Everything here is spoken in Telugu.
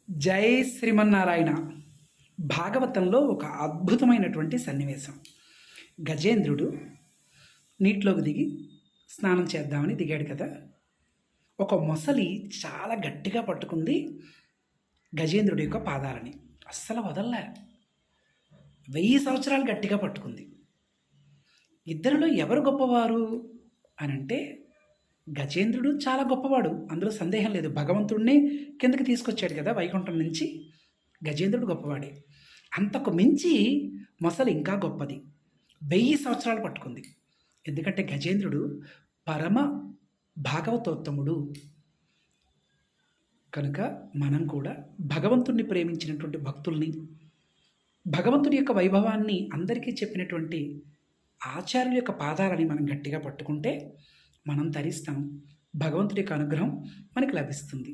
జై శ్రీమన్నారాయణ. భాగవతంలో ఒక అద్భుతమైనటువంటి సన్నివేశం. గజేంద్రుడు నీటిలోకి దిగి స్నానం చేద్దామని దిగాడు కదా. ఒక మొసలి చాలా గట్టిగా పట్టుకుంది గజేంద్రుడి యొక్క పాదాలని. అస్సలు వదల్లా. 1000 సంవత్సరాలు గట్టిగా పట్టుకుంది. ఇద్దరిలో ఎవరు గొప్పవారు అనంటే గజేంద్రుడు చాలా గొప్పవాడు, అందులో సందేహం లేదు. భగవంతుడిని కిందకి తీసుకొచ్చాడు కదా వైకుంఠం నుంచి. గజేంద్రుడు గొప్పవాడే. అంతకు మించి మొసలి ఇంకా గొప్పది. 1000 సంవత్సరాలు పట్టుకుంది. ఎందుకంటే గజేంద్రుడు పరమ భాగవతోత్తముడు కనుక మనం కూడా భగవంతుణ్ణి ప్రేమించినటువంటి భక్తుల్ని, భగవంతుడి యొక్క వైభవాన్ని అందరికీ చెప్పినటువంటి ఆచార్యుల యొక్క పాదాలని మనం గట్టిగా పట్టుకుంటే మనం తరిస్తాం. భగవంతుడి యొక్క అనుగ్రహం మనకి లభిస్తుంది.